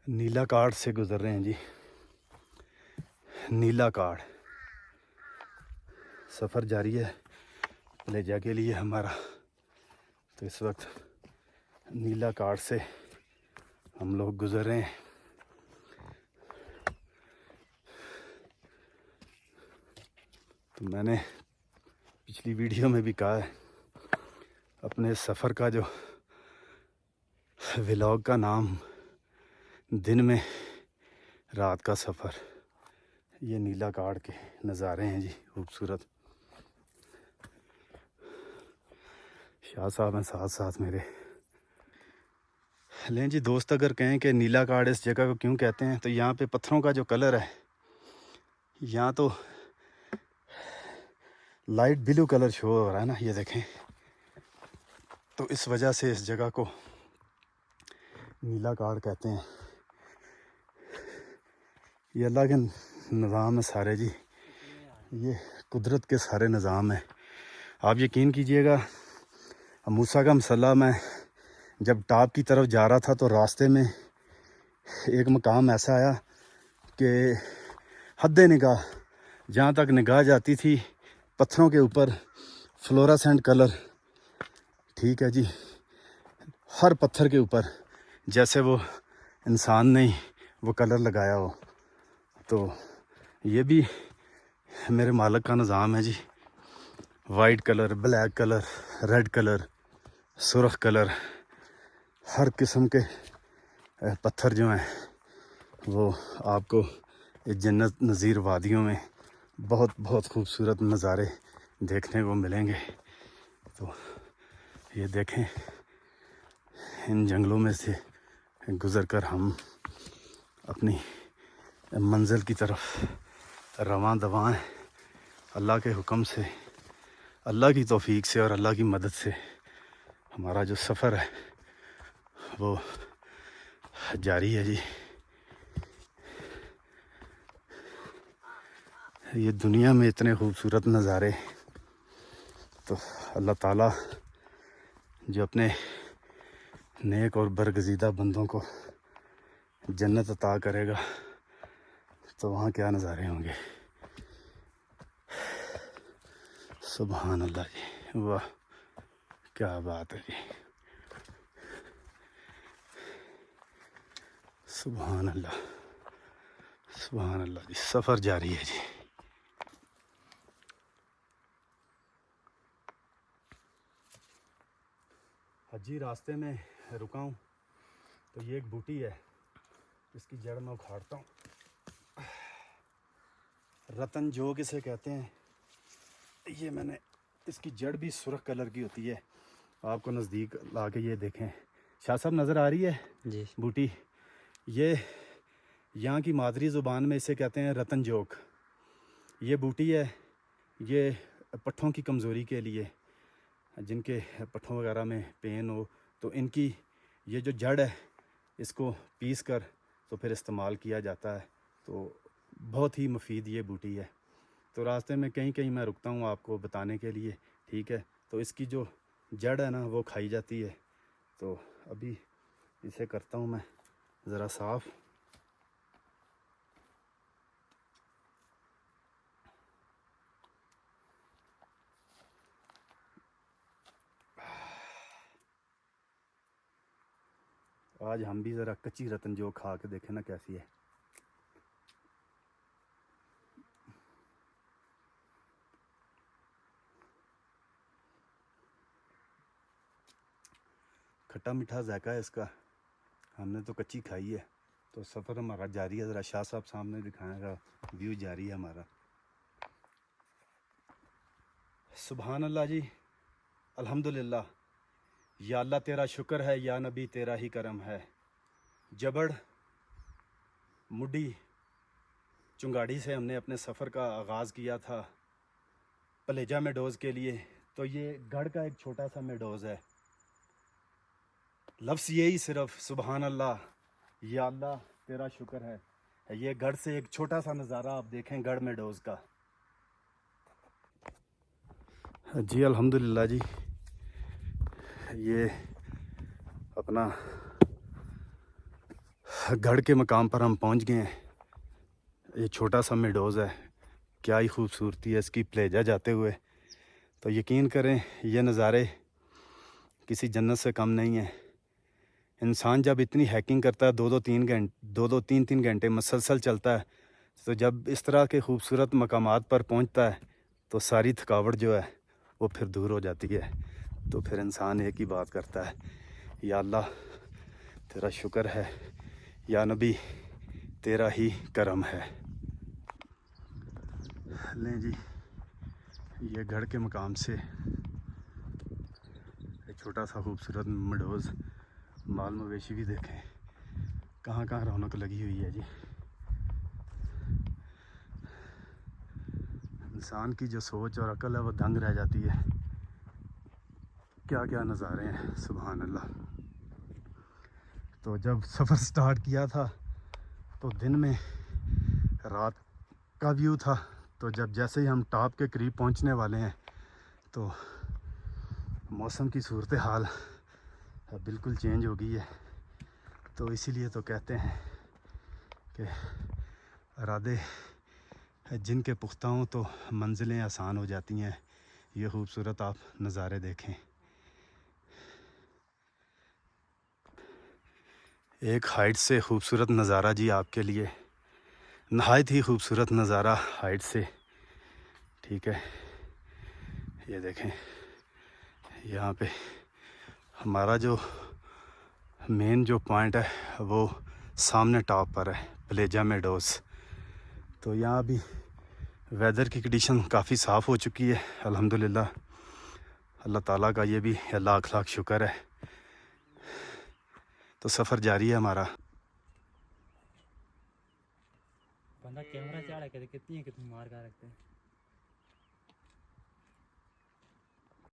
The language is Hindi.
नीला कार्ड से गुज़र रहे हैं जी। नीला कार्ड सफ़र जारी है प्लेजा के लिए हमारा। तो इस वक्त नीला कार्ड से हम लोग गुज़र रहे हैं। तो मैंने पिछली वीडियो में भी कहा है, अपने सफ़र का जो व्लॉग का नाम दिन में रात का सफ़र। ये नीला कार्ड के नज़ारे हैं जी, खूबसूरत। शाह साहब हैं साथ साथ मेरे। लें जी दोस्त, अगर कहें कि नीला कार्ड इस जगह को क्यों कहते हैं, तो यहाँ पे पत्थरों का जो कलर है, यहाँ तो लाइट ब्लू कलर शो हो रहा है ना, ये देखें। तो इस वजह से इस जगह को नीला कार्ड कहते हैं। ये अल्लाह के निज़ाम है सारे जी, ये कुदरत के सारे निज़ाम हैं। आप यकीन कीजिएगा, मूसा का मसल्ला मैं जब टॉप की तरफ जा रहा था तो रास्ते में एक मकाम ऐसा आया कि हद्दे निगाह, जहाँ तक निगाह जाती थी, पत्थरों के ऊपर फ्लोरासेंट कलर। ठीक है जी, हर पत्थर के ऊपर जैसे वो इंसान ने वो कलर लगाया हो। तो ये भी मेरे मालिक का निज़ाम है जी। White colour, black colour, red colour, सुर्ख कलर, हर किस्म के पत्थर जो हैं वो आपको इस जन्नत नज़ीर वादियों में बहुत बहुत खूबसूरत नज़ारे देखने को मिलेंगे। तो ये देखें, इन जंगलों में से गुज़र कर हम अपनी मंजिल की तरफ रवां दवां हैं। अल्लाह के हुक्म से, अल्लाह की तौफीक से और अल्लाह की मदद से हमारा जो सफ़र है वो जारी है जी। ये दुनिया में इतने खूबसूरत नज़ारे, तो अल्लाह ताला जो अपने नेक और बरगज़ीदा बंदों को जन्नत अता करेगा, तो वहाँ क्या नज़ारे होंगे। सुभान अल्लाह जी, वाह क्या बात है जी, सुभान अल्लाह, सुभान अल्लाह जी। सफ़र जारी है जी। हजी रास्ते में रुका हूँ तो ये एक बूटी है, इसकी जड़ मैं उखाड़ता हूँ। रतन जोग इसे कहते हैं। ये मैंने, इसकी जड़ भी सुर्ख कलर की होती है। आपको नज़दीक ला के ये देखें, शाह साहब नज़र आ रही है जी। बूटी। ये यहाँ की मादरी ज़ुबान में इसे कहते हैं रतन जोग। ये बूटी है, ये पट्ठों की कमज़ोरी के लिए, जिनके पट्ठों वगैरह में पेन हो, तो इनकी ये जो जड़ है इसको पीस कर तो फिर इस्तेमाल किया जाता है। तो बहुत ही मुफीद ये बूटी है। तो रास्ते में कहीं कहीं मैं रुकता हूँ आपको बताने के लिए, ठीक है। तो इसकी जो जड़ है ना वो खाई जाती है। तो अभी इसे करता हूँ मैं ज़रा साफ़। आज हम भी ज़रा कच्ची रतन जो खा के देखें ना कैसी है। खट्टा मीठा जायका है इसका। हमने तो कच्ची खाई है। तो सफ़र हमारा जारी है। ज़रा शाह साहब सामने दिखाएगा, व्यू जारी है हमारा। सुभान अल्लाह जी, अल्हम्दुलिल्लाह। या अल्लाह तेरा शुक्र है, या नबी तेरा ही करम है। जबड़ मुड्डी चुंगाड़ी से हमने अपने सफ़र का आगाज़ किया था प्लेजा मेडोज़ के लिए। तो ये गढ़ का एक छोटा सा मेडोज़ है। लफ्ज़ यही सिर्फ सुभान अल्लाह, या अल्लाह तेरा शुक्र है। ये गढ़ से एक छोटा सा नज़ारा आप देखें गढ़ मेडोज़ का। जी अल्हम्दुलिल्लाह जी, ये अपना गढ़ के मकाम पर हम पहुंच गए हैं। ये छोटा सा मेडोज़ है, क्या ही खूबसूरती है इसकी प्लेजा जाते हुए। तो यकीन करें ये नज़ारे किसी जन्नत से कम नहीं है। इंसान जब इतनी हैकिंग करता है, दो तीन तीन घंटे मुसलसल चलता है, तो जब इस तरह के खूबसूरत मकामात पर पहुंचता है तो सारी थकावट जो है वो फिर दूर हो जाती है। तो फिर इंसान एक ही बात करता है, या अल्लाह तेरा शुक्र है, या नबी तेरा ही करम है। लें जी, ये गढ़ के मकाम से एक छोटा सा खूबसूरत मेडोज़, माल मवेशी भी देखें कहाँ कहाँ रौनक लगी हुई है जी। इंसान की जो सोच और अकल है वो दंग रह जाती है। क्या क्या नज़ारे हैं, सुभान अल्लाह। तो जब सफ़र स्टार्ट किया था तो दिन में रात का व्यू था, तो जब जैसे ही हम टॉप के करीब पहुंचने वाले हैं तो मौसम की सूरत हाल बिल्कुल चेंज हो गई है। तो इसीलिए तो कहते हैं कि इरादे जिनके पुख्ता हों तो मंजिलें आसान हो जाती हैं। ये खूबसूरत आप नज़ारे देखें। एक हाइट से खूबसूरत नज़ारा जी आपके लिए, नहायत ही खूबसूरत नज़ारा हाइट से। ठीक है, ये देखें यहाँ पे हमारा जो मेन जो पॉइंट है वो सामने टॉप पर है, प्लेजा मेडोज़। तो यहाँ भी वेदर की कंडीशन काफ़ी साफ़ हो चुकी है अल्हम्दुलिल्लाह। अल्लाह ताला का ये भी लाख लाख शुक्र है। तो सफ़र जारी है हमारा। बंदा कैमरा चाड़ा के कितनी मार कर रखते हैं।